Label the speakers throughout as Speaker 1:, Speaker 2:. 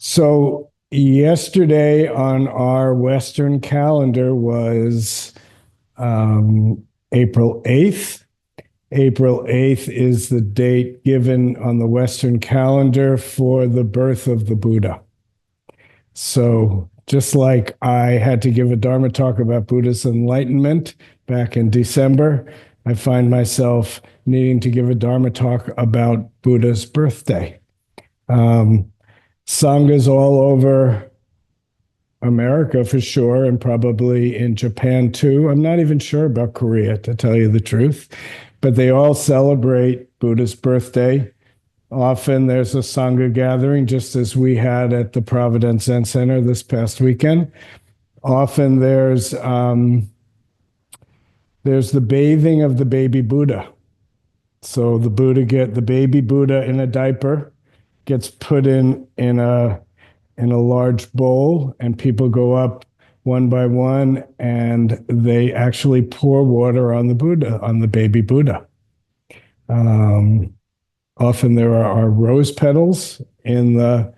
Speaker 1: So yesterday on our Western calendar was April 8th. April 8th is the date given on the Western calendar for the birth of the Buddha. So just like I had to give a Dharma talk about Buddha's enlightenment back in December, I find myself needing to give a Dharma talk about Buddha's birthday. Sanghas all over America for sure, and probably in Japan too. I'm not even sure about Korea, to tell you the truth, but they all celebrate Buddha's birthday. Often there's a Sangha gathering, just as we had at the Providence Zen Center this past weekend. Often there's the bathing of the baby Buddha. So the baby Buddha in a diaper gets put in a large bowl, and people go up one by one, and they actually pour water on the baby Buddha. Often there are rose petals in the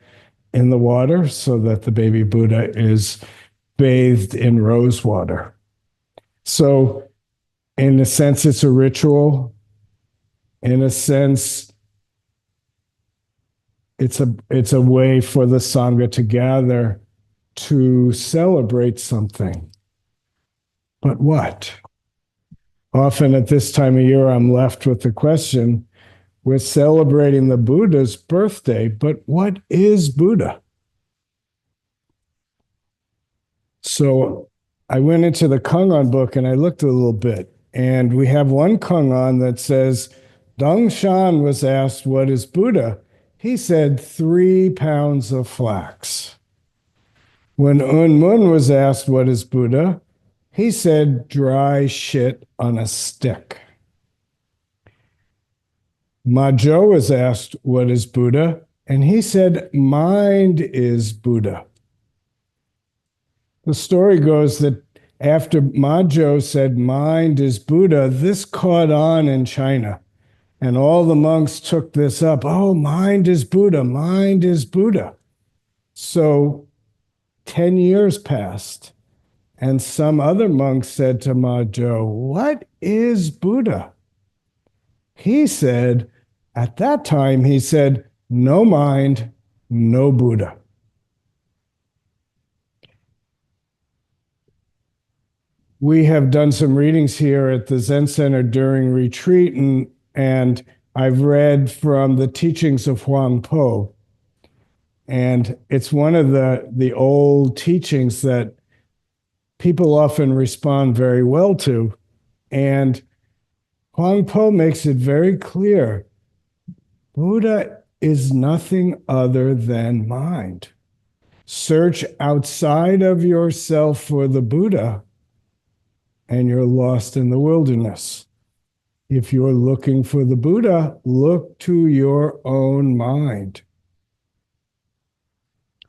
Speaker 1: water, so that the baby Buddha is bathed in rose water. So, in a sense, it's a ritual. In a sense, it's a way for the Sangha to gather to celebrate something. But what? Often at this time of year, I'm left with the question, we're celebrating the Buddha's birthday, but what is Buddha? So I went into the Kangon book and I looked a little bit, and we have one Kangon that says, Dong Shan was asked, what is Buddha? He said 3 pounds of flax. When Un Mun was asked, what is Buddha? He said, dry shit on a stick. Ma Zhou was asked, what is Buddha? And he said, mind is Buddha. The story goes that after Ma Zhou said, mind is Buddha, this caught on in China. And all the monks took this up. Oh, mind is Buddha, mind is Buddha. So 10 years passed, and some other monk said to Ma Zhou, what is Buddha? He said, at that time, he said, no mind, no Buddha. We have done some readings here at the Zen Center during retreat, and I've read from the teachings of Huang Po. And it's one of the old teachings that people often respond very well to. And Huang Po makes it very clear, Buddha is nothing other than mind. Search outside of yourself for the Buddha, and you're lost in the wilderness. If you're looking for the Buddha, look to your own mind.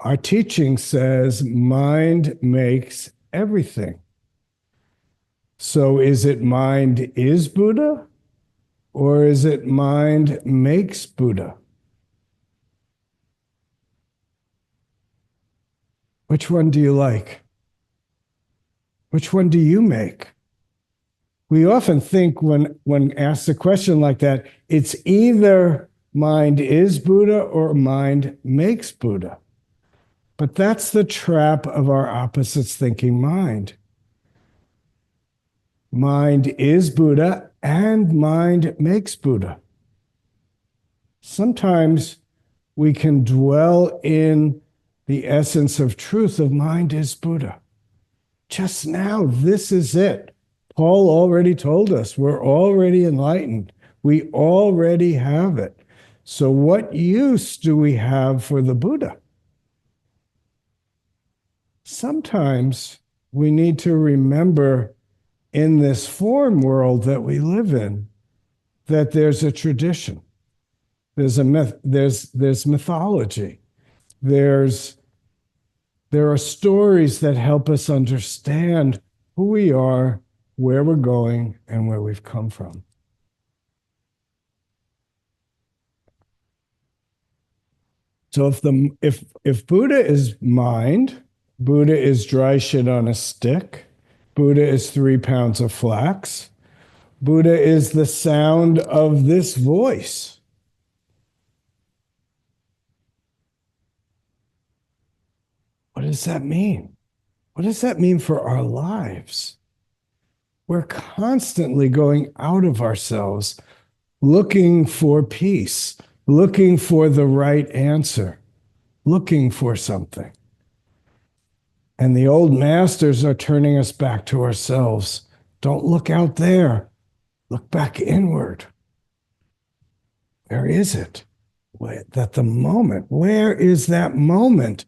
Speaker 1: Our teaching says mind makes everything. So is it mind is Buddha, or is it mind makes Buddha? Which one do you like? Which one do you make? We often think when asked a question like that, it's either mind is Buddha or mind makes Buddha. But that's the trap of our opposites thinking mind. Mind is Buddha and mind makes Buddha. Sometimes we can dwell in the essence of truth of mind is Buddha. Just now, this is it. Paul already told us we're already enlightened. We already have it. So what use do we have for the Buddha? Sometimes we need to remember in this form world that we live in that there's a tradition. There's a myth, there's mythology. There are stories that help us understand who we are, where we're going, and where we've come from. So if Buddha is mind, Buddha is dry shit on a stick, Buddha is 3 pounds of flax, Buddha is the sound of this voice. What does that mean? What does that mean for our lives? We're constantly going out of ourselves, looking for peace, looking for the right answer, looking for something. And the old masters are turning us back to ourselves. Don't look out there. Look back inward. Where is it? That the moment, where is that moment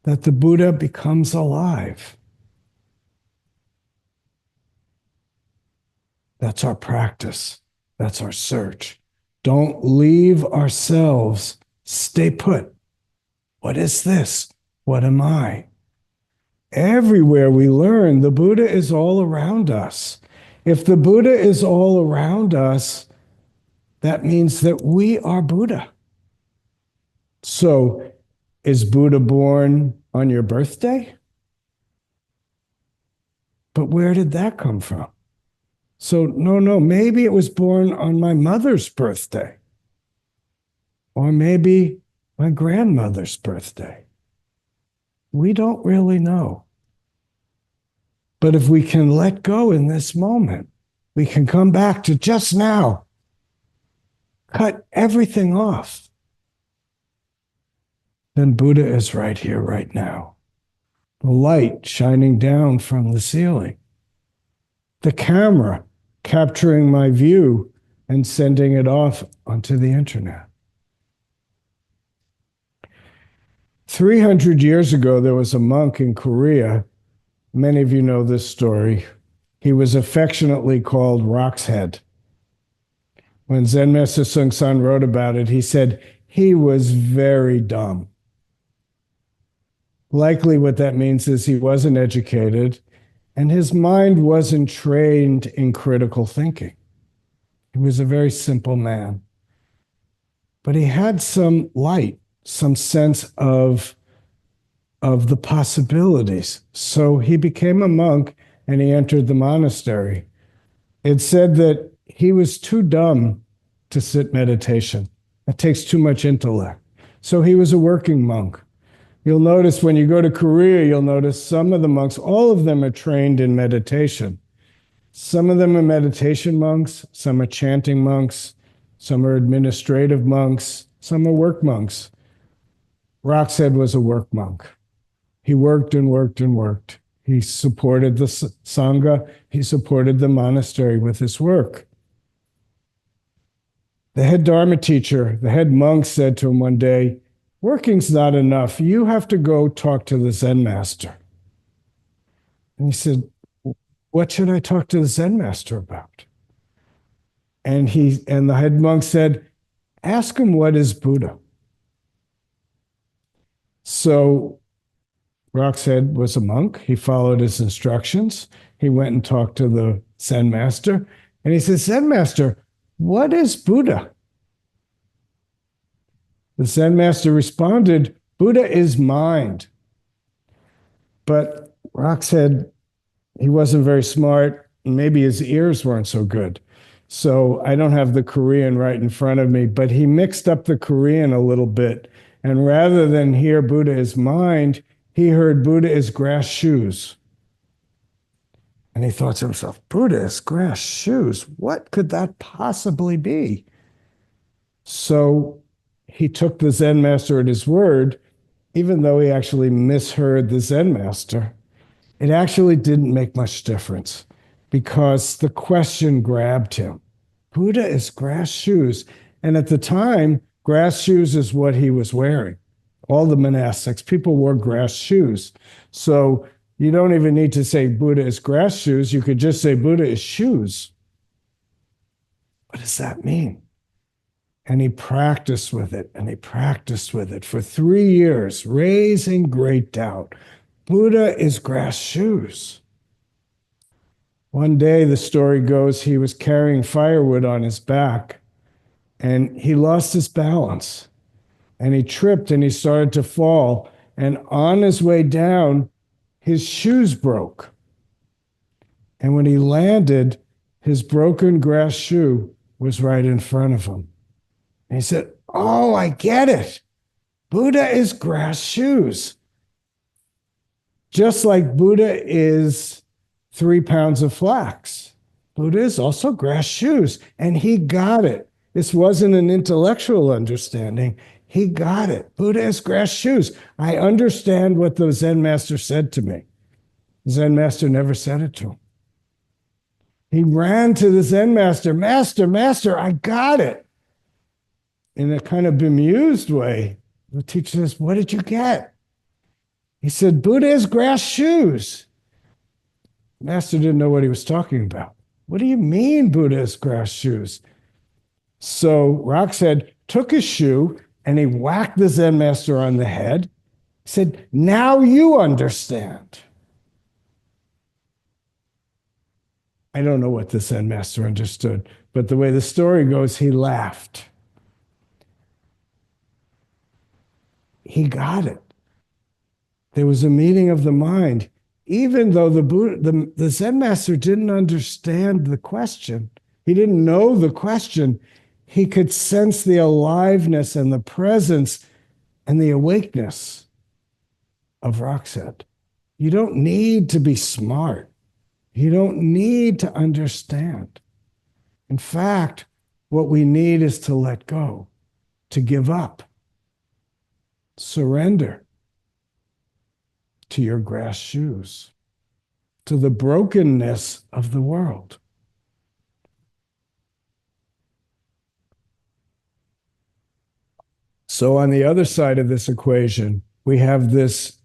Speaker 1: that the Buddha becomes alive? That's our practice. That's our search. Don't leave ourselves. Stay put. What is this? What am I? Everywhere we learn, the Buddha is all around us. If the Buddha is all around us, that means that we are Buddha. So, is Buddha born on your birthday? But where did that come from? So, no, maybe it was born on my mother's birthday, or maybe my grandmother's birthday. We don't really know. But if we can let go in this moment, we can come back to just now, cut everything off. Then Buddha is right here, right now. The light shining down from the ceiling. The camera capturing my view and sending it off onto the internet. 300 years ago, there was a monk in Korea. Many of you know this story. He was affectionately called Rock's Head. When Zen Master Seung Sahn wrote about it, he said he was very dumb. Likely what that means is he wasn't educated and his mind wasn't trained in critical thinking. He was a very simple man. But he had some light, some sense of the possibilities. So he became a monk and he entered the monastery. It said that he was too dumb to sit meditation. It takes too much intellect. So he was a working monk. You'll notice when you go to Korea, you'll notice some of the monks, all of them are trained in meditation. Some of them are meditation monks, some are chanting monks, some are administrative monks, some are work monks. Rock's Head was a work monk. He worked and worked and worked. He supported the Sangha. He supported the monastery with his work. The head Dharma teacher, the head monk said to him one day, "Working's not enough. You have to go talk to the Zen master." And he said, "What should I talk to the Zen master about?" And the head monk said, "Ask him what is Buddha." So Rock's Head was a monk. He followed his instructions. He went and talked to the Zen master. And he said, "Zen master, what is Buddha?" The Zen master responded, "Buddha is mind." But Rock's Head, he wasn't very smart. Maybe his ears weren't so good. So I don't have the Korean right in front of me, but he mixed up the Korean a little bit. And rather than hear Buddha is mind, he heard Buddha is grass shoes. And he thought to himself, Buddha is grass shoes? What could that possibly be? So he took the Zen master at his word, even though he actually misheard the Zen master. It actually didn't make much difference because the question grabbed him. Buddha is grass shoes. And at the time, grass shoes is what he was wearing. All the monastics, people wore grass shoes. So you don't even need to say Buddha is grass shoes. You could just say Buddha is shoes. What does that mean? And he practiced with it, and he practiced with it for 3 years, raising great doubt. Buddha is grass shoes. One day, the story goes, he was carrying firewood on his back, and he lost his balance. and he tripped and he started to fall. And on his way down, his shoes broke. And when he landed, his broken grass shoe was right in front of him. And he said, "Oh, I get it. Buddha is grass shoes. Just like Buddha is 3 pounds of flax. Buddha is also grass shoes." And he got it. This wasn't an intellectual understanding. He got it. Buddha is grass shoes. I understand what the Zen master said to me. The Zen master never said it to him. He ran to the Zen master, "Master, I got it." In a kind of bemused way, the teacher says, "What did you get?" He said, "Buddha is grass shoes." Master didn't know what he was talking about. "What do you mean Buddha is grass shoes?" So Rockstead took his shoe and he whacked the Zen master on the head. He said, "Now you understand." I don't know what the Zen master understood, but the way the story goes, he laughed. He got it. There was a meeting of the mind. Even though the Zen master didn't understand the question, he didn't know the question, he could sense the aliveness and the presence and the awakeness of Rockstead. You don't need to be smart. You don't need to understand. In fact, what we need is to let go, to give up, surrender to your grass shoes, to the brokenness of the world. So on the other side of this equation, we have this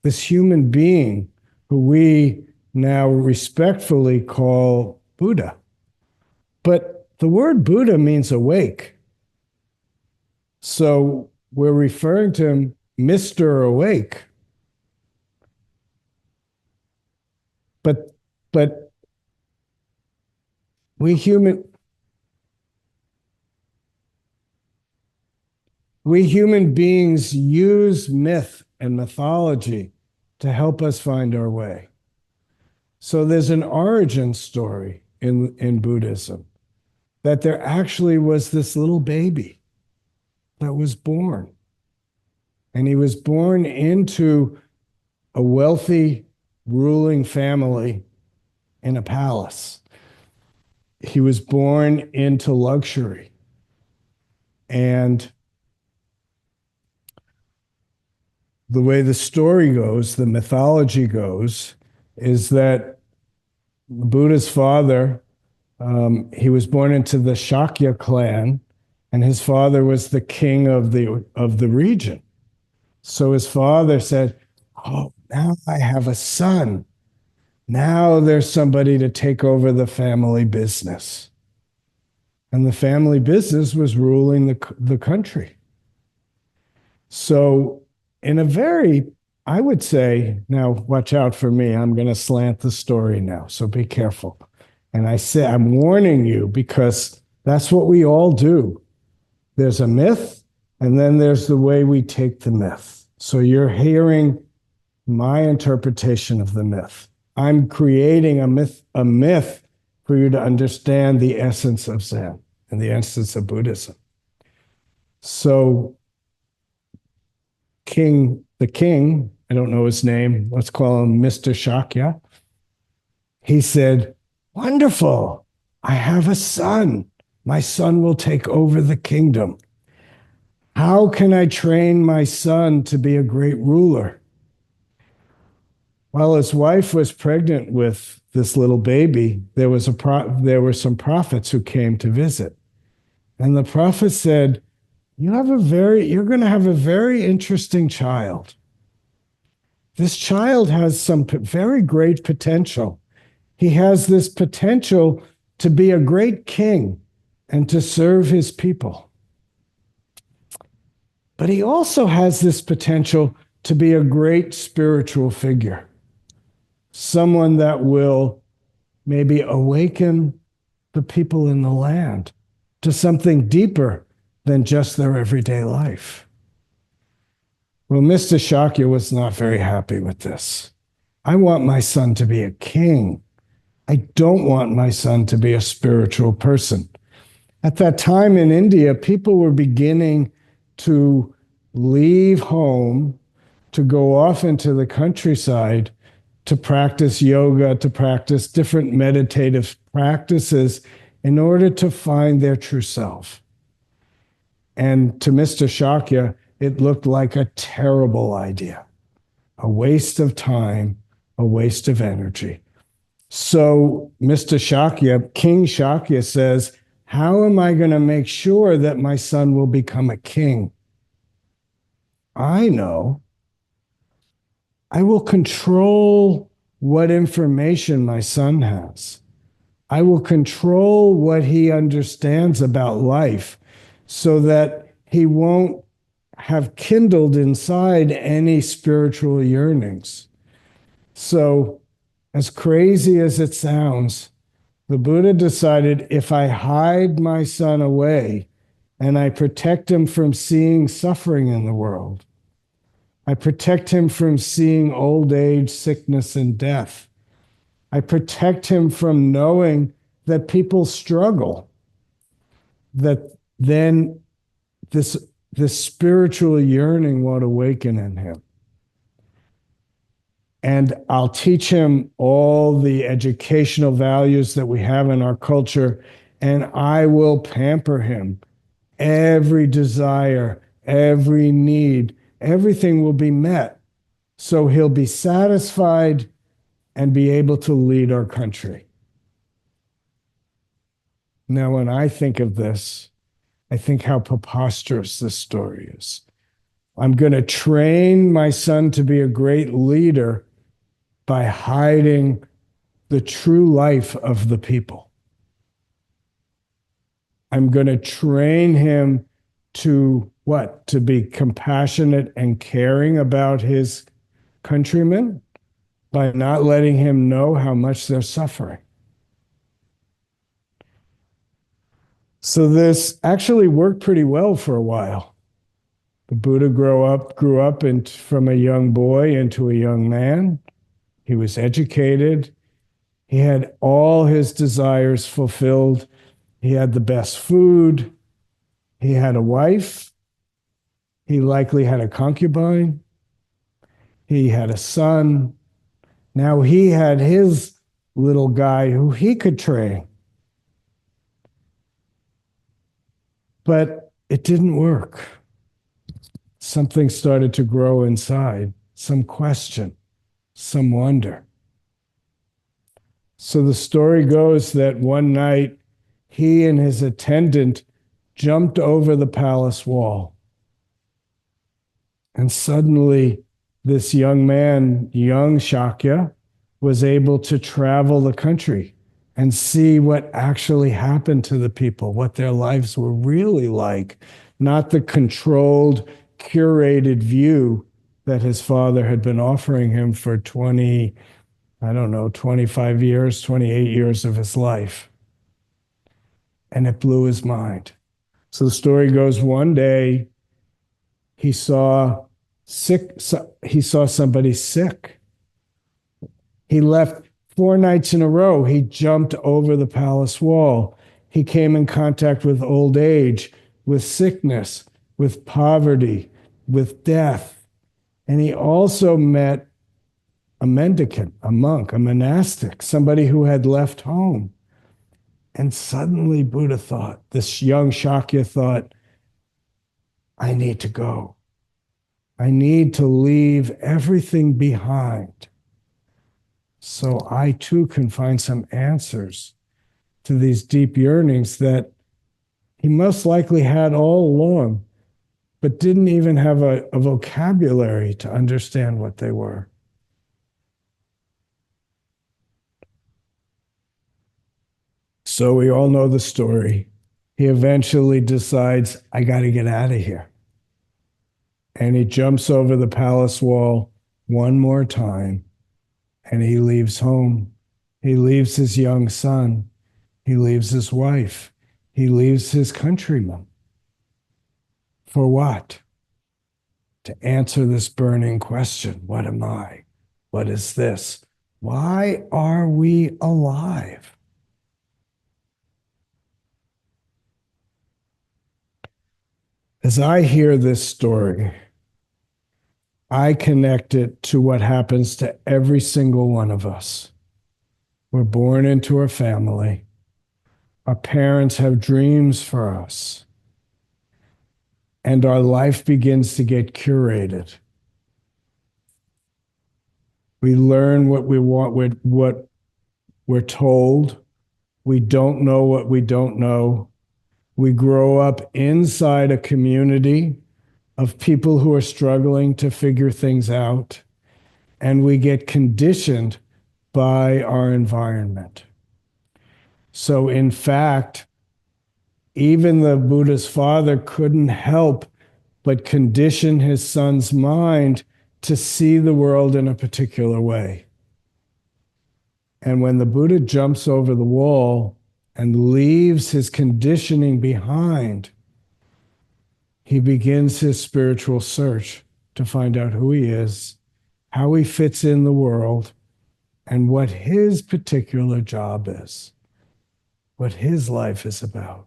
Speaker 1: human being who we now respectfully call Buddha. But the word Buddha means awake. So we're referring to him, Mr. Awake. But we human beings use myth and mythology to help us find our way. So there's an origin story in Buddhism, that there actually was this little baby that was born. And he was born into a wealthy ruling family in a palace. He was born into luxury. And the way the story goes, the mythology goes, is that Buddha's father, he was born into the Shakya clan, and his father was the king of the region. So his father said, "Oh, now I have a son. Now there's somebody to take over the family business." And the family business was ruling the country. So in a very, I would say, now watch out for me, I'm going to slant the story now, so be careful. And I say, I'm warning you because that's what we all do. There's a myth, and then there's the way we take the myth. So you're hearing my interpretation of the myth. I'm creating a myth for you to understand the essence of Zen and the essence of Buddhism. So the king, I don't know his name, let's call him Mr. Shakya. He said, "Wonderful, I have a son. My son will take over the kingdom. How can I train my son to be a great ruler?" While his wife was pregnant with this little baby, there were some prophets who came to visit. And the prophet said, you're going to have a very interesting child. This child has some very great potential. He has this potential to be a great king and to serve his people. But he also has this potential to be a great spiritual figure, someone that will maybe awaken the people in the land to something deeper than just their everyday life. Well, Mr. Shakya was not very happy with this. I want my son to be a king. I don't want my son to be a spiritual person. At that time in India, people were beginning to leave home to go off into the countryside to practice yoga, to practice different meditative practices in order to find their true self. And to Mr. Shakya, it looked like a terrible idea, a waste of time, a waste of energy. So Mr. Shakya, King Shakya says, how am I going to make sure that my son will become a king? I know. I will control what information my son has. I will control what he understands about life so that he won't have kindled inside any spiritual yearnings. So, as crazy as it sounds, the Buddha decided if I hide my son away and I protect him from seeing suffering in the world, I protect him from seeing old age, sickness, and death. I protect him from knowing that people struggle, that then this spiritual yearning won't awaken in him. And I'll teach him all the educational values that we have in our culture, and I will pamper him. Every desire, every need, everything will be met. So he'll be satisfied and be able to lead our country. Now, when I think of this, I think how preposterous this story is. I'm going to train my son to be a great leader by hiding the true life of the people. I'm going to train him to what? To be compassionate and caring about his countrymen by not letting him know how much they're suffering. So this actually worked pretty well for a while. The Buddha grew up from a young boy into a young man. He was educated. He had all his desires fulfilled. He had the best food. He had a wife. He likely had a concubine. He had a son. Now he had his little guy who he could train. But it didn't work. Something started to grow inside, some question, some wonder. So the story goes that one night he and his attendant jumped over the palace wall. And suddenly this young man, young Shakya, was able to travel the country and see what actually happened to the people, what their lives were really like, not the controlled, curated view that his father had been offering him for 25 years, 28 years of his life. And it blew his mind. So the story goes, one day he saw somebody sick. He left 4 nights in a row. He jumped over the palace wall. He came in contact with old age, with sickness, with poverty, with death. And he also met a mendicant, a monk, a monastic, somebody who had left home. And suddenly Buddha thought, this young Shakya thought, I need to go. I need to leave everything behind so I too can find some answers to these deep yearnings that he most likely had all along, but didn't even have a vocabulary to understand what they were. So we all know the story. He eventually decides, I got to get out of here. And he jumps over the palace wall one more time, and he leaves home. He leaves his young son. He leaves his wife. He leaves his countrymen. For what? to answer this burning question. What am I? What is this? Why are we alive? As I hear this story, I connect it to what happens to every single one of us. We're born into a family. Our parents have dreams for us. And our life begins to get curated. We learn what we want, what we're told. We don't know what we don't know. We grow up inside a community of people who are struggling to figure things out, and we get conditioned by our environment. So, in fact, even the Buddha's father couldn't help but condition his son's mind to see the world in a particular way. And when the Buddha jumps over the wall and leaves his conditioning behind, he begins his spiritual search to find out who he is, how he fits in the world, and what his particular job is, what his life is about.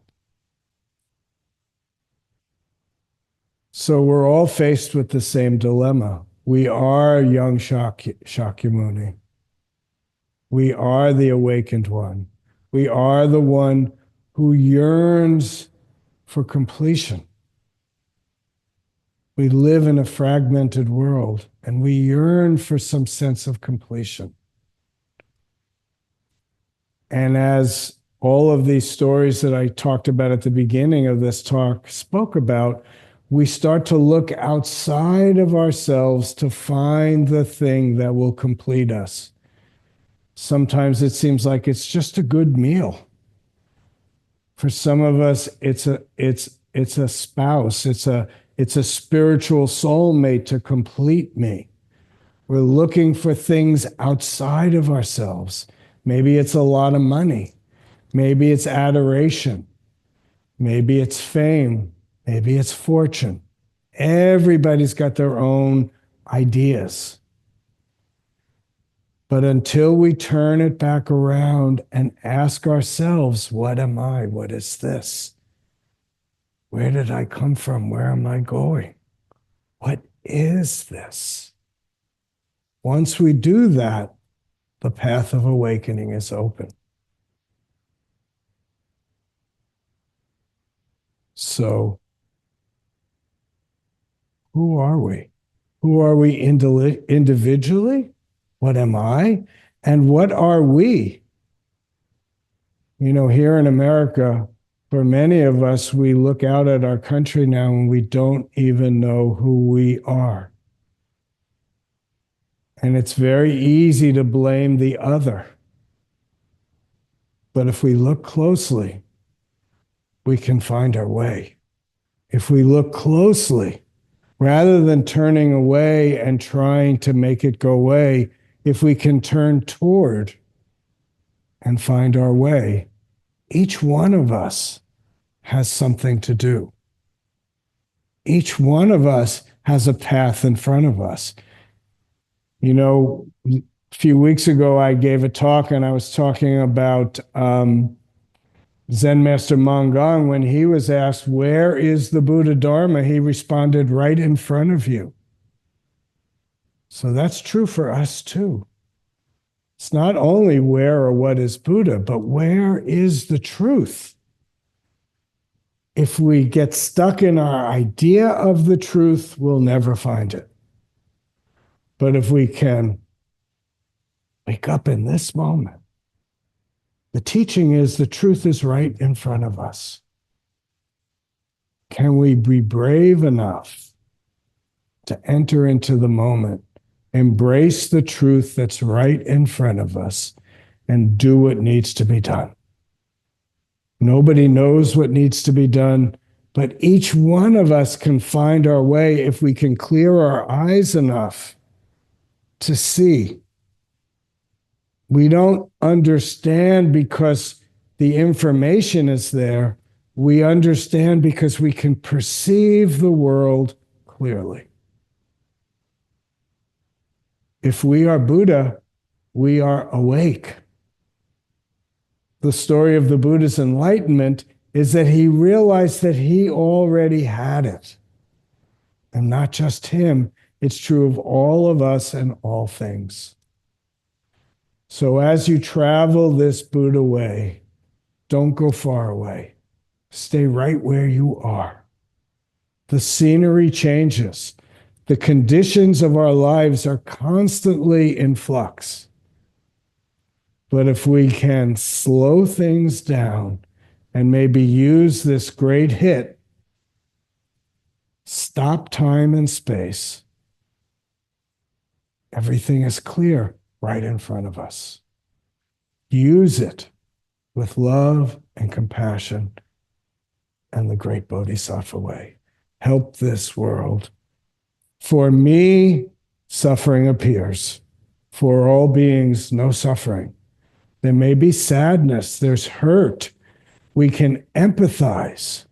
Speaker 1: So we're all faced with the same dilemma. We are young Shakyamuni. We are the awakened one. We are the one who yearns for completion. We live in a fragmented world, and we yearn for some sense of completion. And as all of these stories that I talked about at the beginning of this talk spoke about, we start to look outside of ourselves to find the thing that will complete us. Sometimes it seems like it's just a good meal. For some of us, it's a spouse, it's a spiritual soulmate to complete me. We're looking for things outside of ourselves. Maybe it's a lot of money. Maybe it's adoration. Maybe it's fame. Maybe it's fortune. Everybody's got their own ideas. But until we turn it back around and ask ourselves, what am I? What is this? Where did I come from? Where am I going? What is this? Once we do that, the path of awakening is open. So, who are we? Who are we individually? What am I? And what are we? You know, here in America, for many of us, we look out at our country now and we don't even know who we are. And it's very easy to blame the other. But if we look closely, we can find our way. If we look closely, rather than turning away and trying to make it go away, if we can turn toward and find our way, each one of us has something to do. Each one of us has a path in front of us. You know, a few weeks ago, I gave a talk and I was talking about Zen Master Mangang. When he was asked, where is the Buddha Dharma? He responded, right in front of you. So that's true for us too. It's not only where or what is Buddha, but where is the truth? If we get stuck in our idea of the truth, we'll never find it. But if we can wake up in this moment, the teaching is the truth is right in front of us. Can we be brave enough to enter into the moment, embrace the truth that's right in front of us, and do what needs to be done? Nobody knows what needs to be done, but each one of us can find our way if we can clear our eyes enough to see. We don't understand because the information is there. We understand because we can perceive the world clearly. If we are Buddha, we are awake. The story of the Buddha's enlightenment is that he realized that he already had it. And not just him, it's true of all of us and all things. So as you travel this Buddha way, don't go far away. Stay right where you are. The scenery changes. The conditions of our lives are constantly in flux. But if we can slow things down and maybe use this great hit, stop time and space, everything is clear right in front of us. Use it with love and compassion and the great Bodhisattva way. Help this world. For me, suffering appears. For all beings, no suffering. There may be sadness, there's hurt. We can empathize,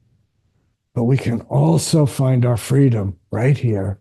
Speaker 1: but we can also find our freedom right here